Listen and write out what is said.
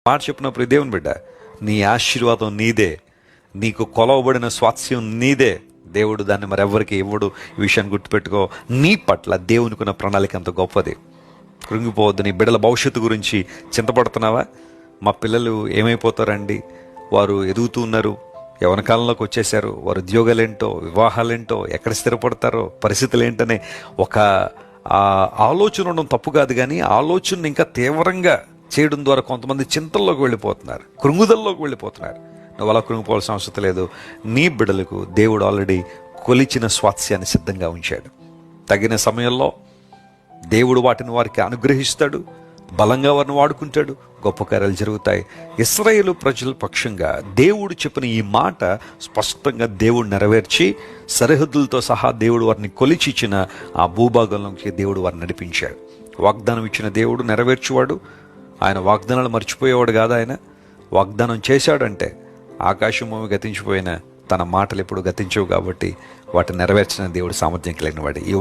మాట చెప్పినప్పుడు దేవుని బిడ్డ, నీ ఆశీర్వాదం నీదే, నీకు కొలవబడిన స్వాస్థ్యం నీదే. దేవుడు దాన్ని మరెవ్వరికి ఇవ్వడు. ఈ విషయాన్ని గుర్తుపెట్టుకో. నీ పట్ల దేవునికి ఉన్న ప్రణాళిక అంత గొప్పది. కృంగిపోవద్దు. నీ బిడ్డల భవిష్యత్తు గురించి చింతపడుతున్నావా? మా పిల్లలు ఏమైపోతారండి, వారు ఎదుగుతూ ఉన్నారు, యవ్వన కాలంలోకి వచ్చేసారు, వారు ఉద్యోగాలేంటో, వివాహాలేంటో, ఎక్కడ స్థిరపడతారో, పరిస్థితులు ఏంటనే ఒక ఆలోచన ఉండడం తప్పు కాదు, కానీ ఆలోచన ఇంకా తీవ్రంగా చేయడం ద్వారా కొంతమంది చింతల్లోకి వెళ్ళిపోతున్నారు, కృంగుదల్లోకి వెళ్ళిపోతున్నారు. నువ్వు అలా కృంగిపోవాల్సిన అవసరం లేదు. నీ బిడ్డలకు దేవుడు ఆల్రెడీ కొలిచిన స్వాస్థ్యాన్ని సిద్ధంగా ఉంచాడు. తగిన సమయంలో దేవుడు వాటిని వారికి అనుగ్రహిస్తాడు, బలంగా వారిని వాడుకుంటాడు, గొప్ప కార్యాలు జరుగుతాయి. ఇశ్రాయేలు ప్రజల పక్షంగా దేవుడు చెప్పిన ఈ మాట స్పష్టంగా దేవుడు నెరవేర్చి, సరిహద్దులతో సహా దేవుడు వారిని కొలిచి ఇచ్చిన ఆ భూభాగంలోకి దేవుడు వారిని నడిపించాడు. వాగ్దానం ఇచ్చిన దేవుడు నెరవేర్చువాడు. ఆయన వాగ్దానాలు మర్చిపోయేవాడు కాదు. ఆయన వాగ్దానం చేశాడంటే ఆకాశం భూమి గతించిపోయిన తన మాటలు ఎప్పుడు గతించవు, కాబట్టి వాటిని నెరవేర్చిన దేవుడు సామర్థ్యం కలిగిన వాడు. ఈ